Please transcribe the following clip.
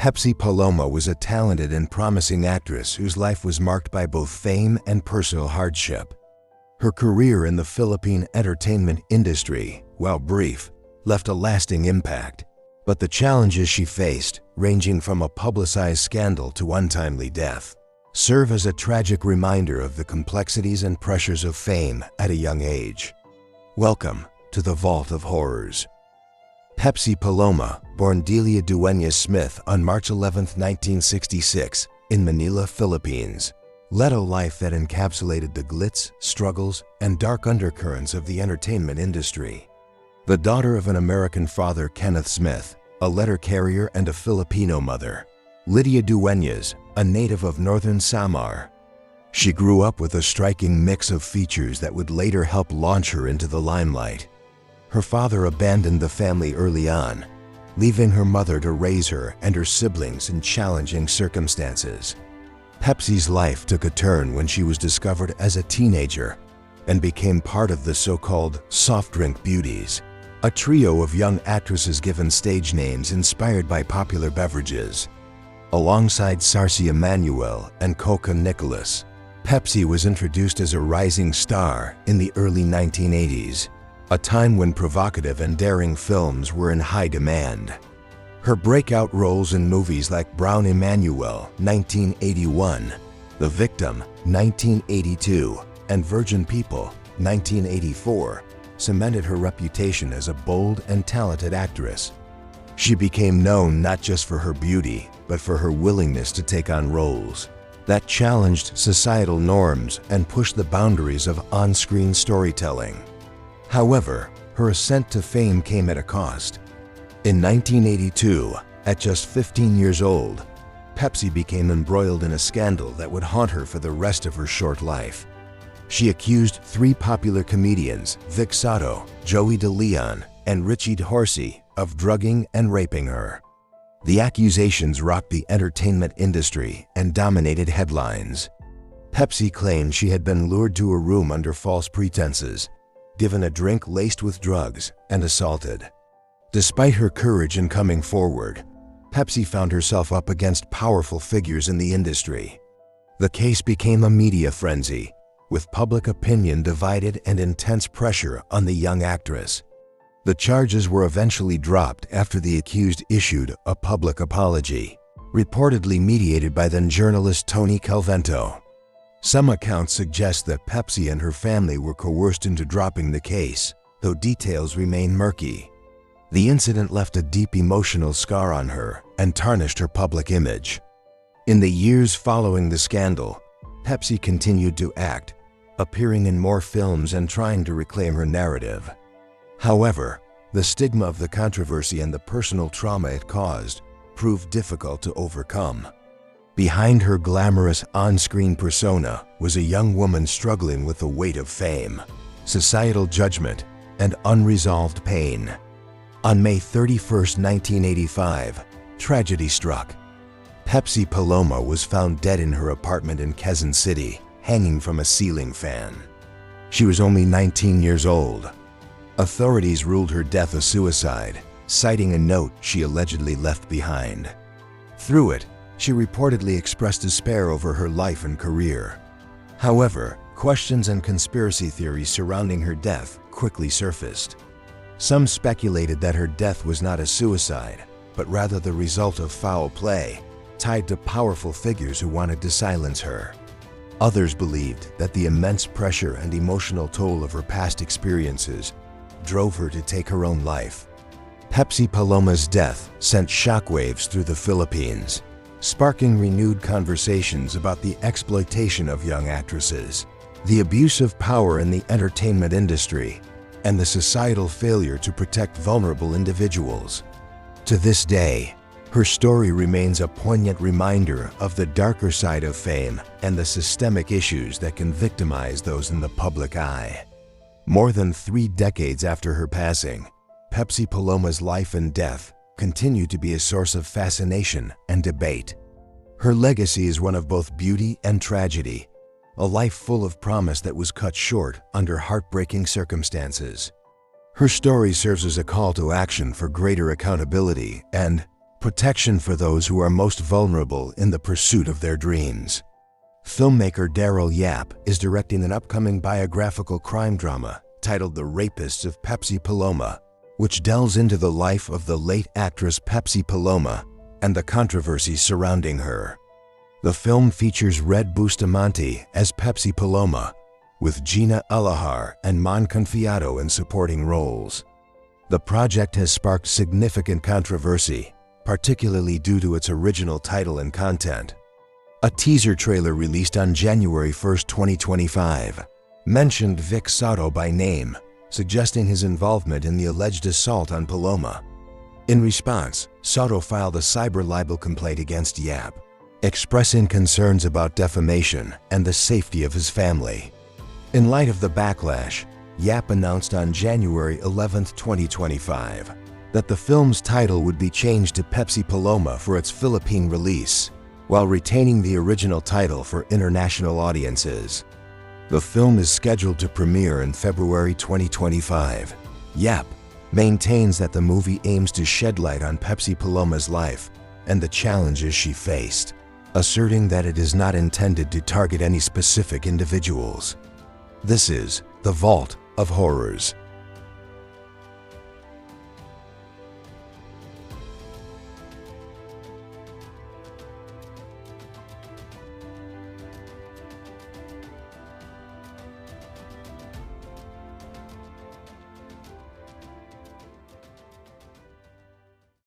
Pepsi Paloma was a talented and promising actress whose life was marked by both fame and personal hardship. Her career in the Philippine entertainment industry, while brief, left a lasting impact. But the challenges she faced, ranging from a publicized scandal to untimely death, serve as a tragic reminder of the complexities and pressures of fame at a young age. Welcome to the Vault of Horrors. Pepsi Paloma, born Delia Duenas Smith on March 11, 1966, in Manila, Philippines, led a life that encapsulated the glitz, struggles, and dark undercurrents of the entertainment industry. The daughter of an American father, Kenneth Smith, a letter carrier and a Filipino mother, Lydia Duenas, a native of northern Samar. She grew up with a striking mix of features that would later help launch her into the limelight. Her father abandoned the family early on, leaving her mother to raise her and her siblings in challenging circumstances. Pepsi's life took a turn when she was discovered as a teenager and became part of the so-called soft drink beauties, a trio of young actresses given stage names inspired by popular beverages. Alongside Sarcy Emanuel and Coca Nicholas, Pepsi was introduced as a rising star in the early 1980s, a time when provocative and daring films were in high demand. Her breakout roles in movies like Brown Emanuel, 1981, The Victim, 1982, and Virgin People, 1984, cemented her reputation as a bold and talented actress. She became known not just for her beauty, but for her willingness to take on roles that challenged societal norms and pushed the boundaries of on-screen storytelling. However, her ascent to fame came at a cost. In 1982, at just 15 years old, Pepsi became embroiled in a scandal that would haunt her for the rest of her short life. She accused three popular comedians, Vic Sotto, Joey De Leon, and Richie Horsey, of drugging and raping her. The accusations rocked the entertainment industry and dominated headlines. Pepsi claimed she had been lured to a room under false pretenses, given a drink laced with drugs, and assaulted. Despite her courage in coming forward, Pepsi found herself up against powerful figures in the industry. The case became a media frenzy, with public opinion divided and intense pressure on the young actress. The charges were eventually dropped after the accused issued a public apology, reportedly mediated by then journalist Tony Calvento. Some accounts suggest that Pepsi and her family were coerced into dropping the case, though details remain murky. The incident left a deep emotional scar on her and tarnished her public image. In the years following the scandal, Pepsi continued to act, appearing in more films and trying to reclaim her narrative. However, the stigma of the controversy and the personal trauma it caused proved difficult to overcome. Behind her glamorous on-screen persona was a young woman struggling with the weight of fame, societal judgment, and unresolved pain. On May 31, 1985, tragedy struck. Pepsi Paloma was found dead in her apartment in Quezon City, hanging from a ceiling fan. She was only 19 years old. Authorities ruled her death a suicide, citing a note she allegedly left behind. Through it, she reportedly expressed despair over her life and career. However, questions and conspiracy theories surrounding her death quickly surfaced. Some speculated that her death was not a suicide, but rather the result of foul play, tied to powerful figures who wanted to silence her. Others believed that the immense pressure and emotional toll of her past experiences drove her to take her own life. Pepsi Paloma's death sent shockwaves through the Philippines, sparking renewed conversations about the exploitation of young actresses, the abuse of power in the entertainment industry, and the societal failure to protect vulnerable individuals. To this day, her story remains a poignant reminder of the darker side of fame and the systemic issues that can victimize those in the public eye. More than 3 decades after her passing, Pepsi Paloma's life and death continue to be a source of fascination and debate. Her legacy is one of both beauty and tragedy, a life full of promise that was cut short under heartbreaking circumstances. Her story serves as a call to action for greater accountability and protection for those who are most vulnerable in the pursuit of their dreams. Filmmaker Daryl Yap is directing an upcoming biographical crime drama titled The Rapists of Pepsi Paloma, which delves into the life of the late actress Pepsi Paloma and the controversies surrounding her. The film features Red Bustamante as Pepsi Paloma, with Gina Alahar and Mon Confiado in supporting roles. The project has sparked significant controversy, particularly due to its original title and content. A teaser trailer released on January 1, 2025, mentioned Vic Soto by name, suggesting his involvement in the alleged assault on Paloma. In response, Soto filed a cyber libel complaint against Yap, expressing concerns about defamation and the safety of his family. In light of the backlash, Yap announced on January 11, 2025, that the film's title would be changed to Pepsi Paloma for its Philippine release, while retaining the original title for international audiences. The film is scheduled to premiere in February 2025. Yap maintains that the movie aims to shed light on Pepsi Paloma's life and the challenges she faced, asserting that it is not intended to target any specific individuals. This is The Vault of Horrors.